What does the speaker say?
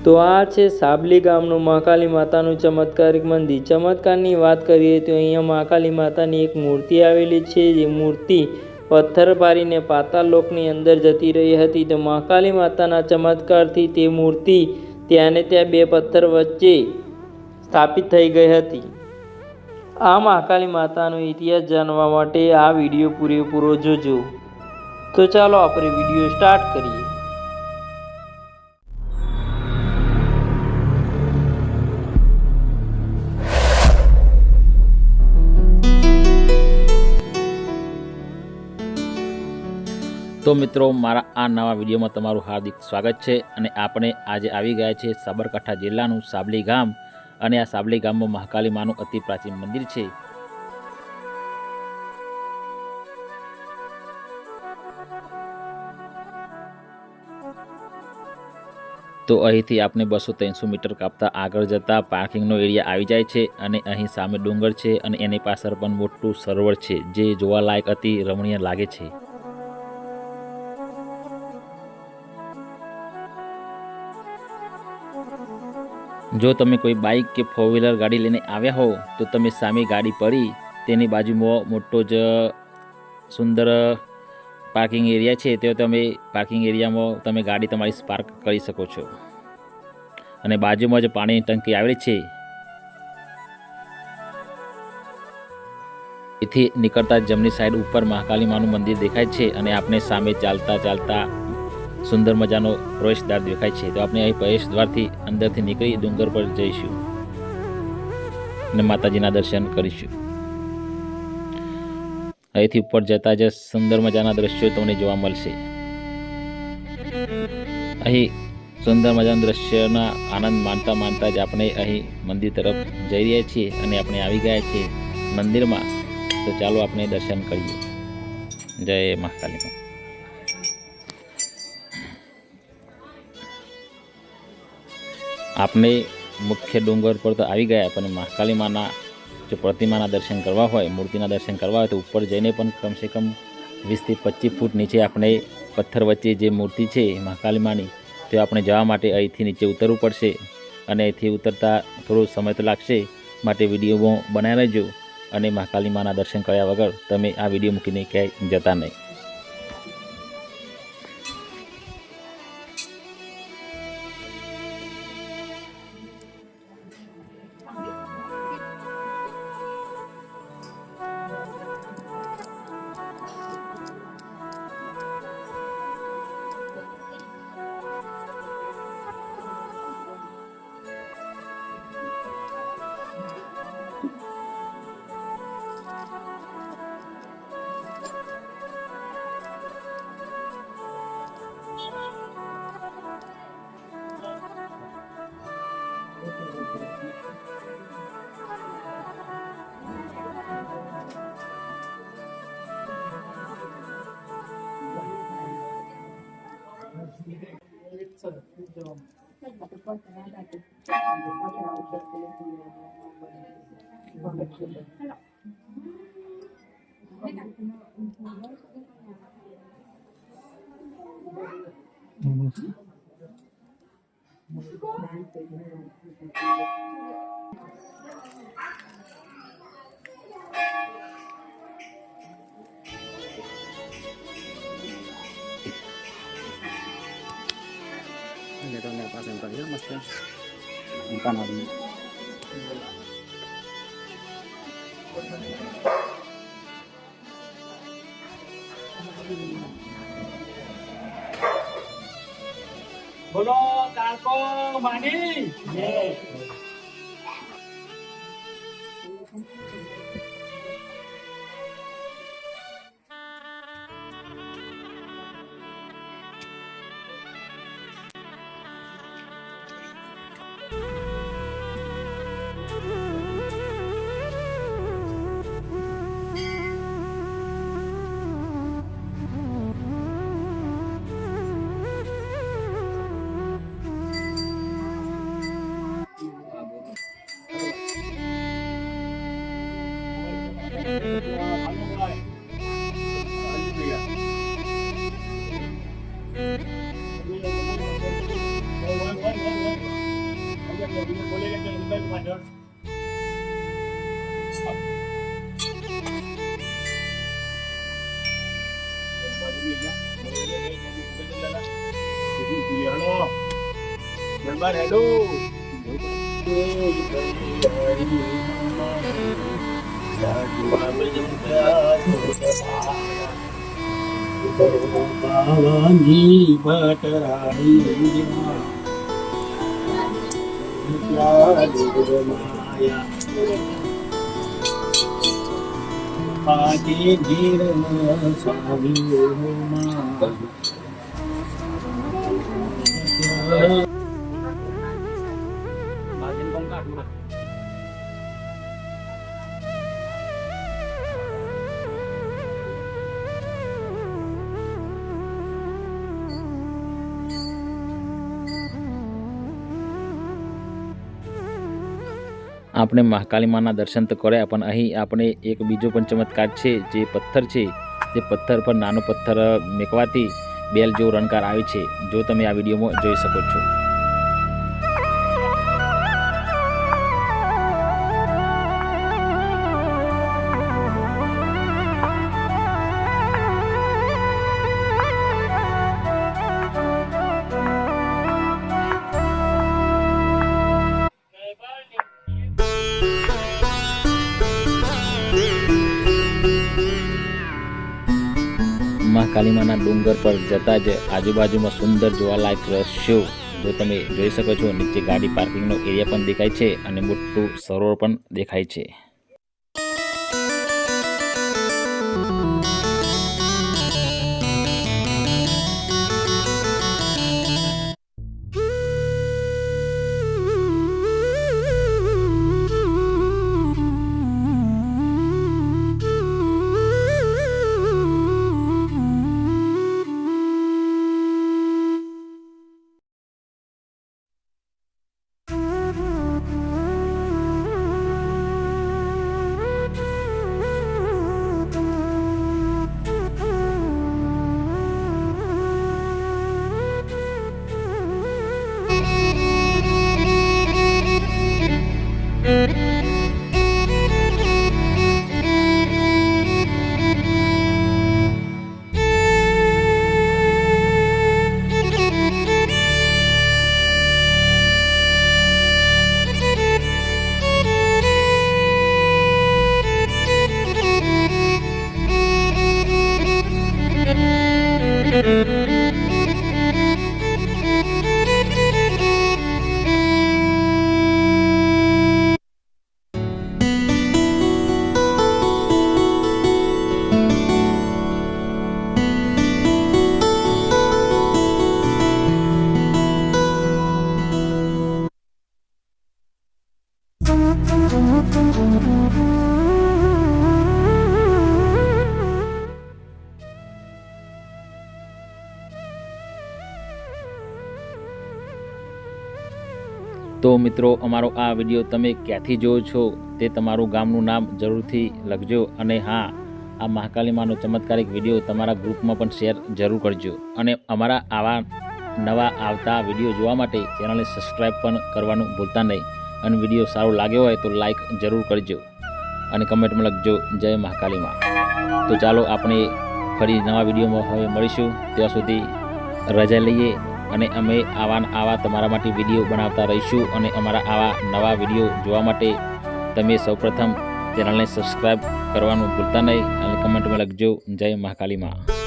તો આ છે સાબલી ગામનું મહાકાલી માતાનું ચમત્કારિક મંદિર। ચમત્કારની વાત કરીએ તો અહીંયા મહાકાલી માતાની એક મૂર્તિ આવેલી છે। જે મૂર્તિ પથ્થર પાડીને પાતાળ લોકની અંદર જતી રહી હતી। તો મહાકાલી માતાના ચમત્કારથી તે મૂર્તિ ત્યાંને ત્યાં બે પથ્થર વચ્ચે સ્થાપિત થઈ ગઈ હતી। આ મહાકાલી માતાનો ઇતિહાસ જાણવા માટે આ વિડીયો પૂરેપૂરો જોજો। તો ચાલો આપણે વિડીયો સ્ટાર્ટ કરીએ। તો મિત્રો, મારા આ નવા વિડીયોમાં તમારું હાર્દિક સ્વાગત છે। અને આપણે આજે આવી ગયા છે સાબરકાંઠા જિલ્લાનું સાબલી ગામ। અને આ સાબલી ગામમાં મહાકાલી માનું અતિ પ્રાચીન મંદિર છે। તો અહીંથી આપણે 200-300 મીટર કાપતા આગળ જતા પાર્કિંગનો એરિયા આવી જાય છે। અને અહીં સામે ડુંગર છે અને એની પાછળ પણ મોટું સરોવર છે, જે જોવાલાયક અતિ રમણીય લાગે છે। જો તમે કોઈ બાઇક કે 4 વ્હીલર ગાડી લઈને આવ્યા હો તો તમે સામે ગાડી પડી તેની બાજુમાં મોટો જ સુંદર પાર્કિંગ એરિયા છે। તો તમે પાર્કિંગ એરિયામાં તમે ગાડી તમારી પાર્ક કરી શકો છો। અને બાજુમાં જ પાણીની ટંકી આવેલી છે। એથી નીકળતા જમણી સાઈડ ઉપર મહાકાલી માનું મંદિર દેખાય છે। અને આપણે સામે ચાલતા ચાલતા સુંદર મજાનો પ્રવેશ દ્વાર દેખાય છે। તો આપણે અહીં પ્રવેશ દ્વારથી અંદરથી નીકળી ડુંગર પર જઈશું અને માતાજીના દર્શન કરીશું। અહીંથી ઉપર જતા જ સુંદર મજાના દ્રશ્યો તમને જોવા મળશે। અહીં સુંદર મજાના દ્રશ્યના આનંદ માણતા માણતા જ આપણે અહીં મંદિર તરફ જઈ રહ્યા છીએ અને આપણે આવી ગયા છીએ મંદિરમાં। તો ચાલો આપણે દર્શન કરીએ। જય મહાકાલી માં। આપણે મુખ્ય ડુંગર પર તો આવી ગયા, પણ મહાકાલી માના જો પ્રતિમાના દર્શન કરવા હોય, મૂર્તિના દર્શન કરવા હોય તો ઉપર જઈને પણ કમસે કમ 20થી 25 ફૂટ નીચે આપણે પથ્થર વચ્ચે જે મૂર્તિ છે મહાકાલી માની, તો આપણે જવા માટે અહીંથી નીચે ઉતરવું પડશે। અને અહીંથી ઉતરતા થોડો સમય તો લાગશે, માટે વિડીયો બનાવી રહેજો। અને મહાકાલી માના દર્શન કર્યા વગર તમે આ વિડીયો મૂકીને ક્યાંય જતા નહીં। બોલો કાળકો માની બાવાની ભટરાડી માયા પાકે ધીર સાવ્યો આપણે મહાકાલી માના દર્શન તો કર્યા, પણ અહીં આપણે એક બીજો પણ ચમત્કાર છે, જે પથ્થર છે, તે પથ્થર પર નાનો પથ્થર મેકવાથી બેલ જેવો રણકાર આવે છે, જો તમે આ વિડીયોમાં જોઈ શકો છો. મહાકાલી માના ડુંગર પર જતા જ આજુબાજુમાં સુંદર જોવાલાયક દ્રશ્યો જો તમે જોઈ શકો છો. નીચે ગાડી પાર્કિંગનો એરિયા પણ દેખાય છે અને મોટું સરોવર પણ દેખાય છે. તો મિત્રો, અમારો આ વિડીયો તમે ક્યાંથી જોવો છો તે તમારું ગામનું નામ જરૂરથી લખજો. અને હા, આ મહાકાલી માનો ચમત્કારિક વિડીયો તમારા ગ્રુપમાં પણ શેર જરૂર કરજો. અને અમારા આવા નવા આવતા વિડીયો જોવા માટે ચેનલને સબસ્ક્રાઈબ પણ કરવાનું ભૂલતા નહીં. અને વિડીયો સારો લાગ્યો હોય તો લાઈક જરૂર કરજો અને કમેન્ટમાં લખજો જય મહાકાલી મા. તો ચાલો આપણે ફરી નવા વિડીયોમાં હવે મળીશું. ત્યાં સુધી રજા લઈએ અને અમે આવા તમારા માટે વિડીયો બનાવતા રહીશું. અને અમારા આવા નવા વિડીયો જોવા માટે તમે સૌપ્રથમ ચેનલને સબસ્ક્રાઈબ કરવાનું ભૂલતા નહીં અને કમેન્ટમાં લખજો જય મહાકાલી મા.